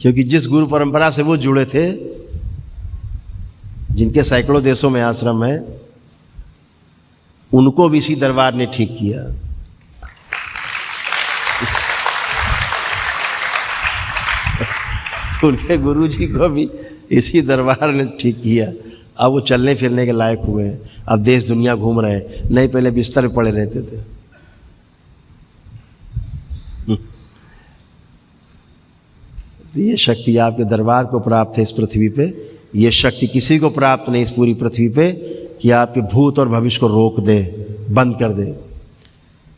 क्योंकि जिस गुरु परंपरा से वो जुड़े थे, जिनके सैकड़ों देशों में आश्रम है, उनको भी इसी दरबार ने ठीक किया। उनके गुरु जी को भी इसी दरबार ने ठीक किया। अब वो चलने फिरने के लायक हुए हैं, अब देश दुनिया घूम रहे हैं, नहीं पहले बिस्तर में पड़े रहते थे। ये शक्ति आपके दरबार को प्राप्त है इस पृथ्वी पे। ये शक्ति किसी को प्राप्त नहीं इस पूरी पृथ्वी पे कि आपके भूत और भविष्य को रोक दे, बंद कर दे।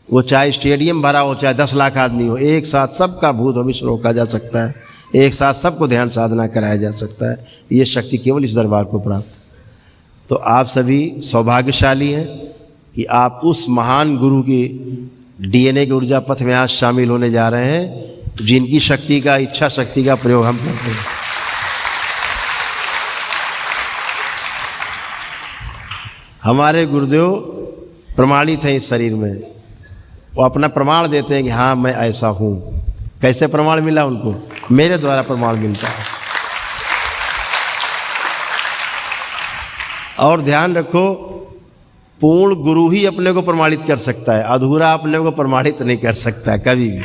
वो चाहे स्टेडियम भरा हो, चाहे 10 लाख आदमी हो, एक साथ सबका भूत भविष्य रोका जा सकता है, एक साथ सबको ध्यान साधना कराया जा सकता है। ये शक्ति केवल इस दरबार को प्राप्त। तो आप सभी सौभाग्यशाली हैं कि आप उस महान गुरु की DNA के ऊर्जा पथ में आज शामिल होने जा रहे हैं, जिनकी शक्ति का, इच्छा शक्ति का प्रयोग हम करते हैं। हमारे गुरुदेव प्रमाणित हैं इस शरीर में, वो अपना प्रमाण देते हैं कि हाँ मैं ऐसा हूँ। कैसे प्रमाण मिला उनको? मेरे द्वारा प्रमाण मिलता है। और ध्यान रखो, पूर्ण गुरु ही अपने को प्रमाणित कर सकता है, अधूरा अपने को प्रमाणित नहीं कर सकता है कभी भी।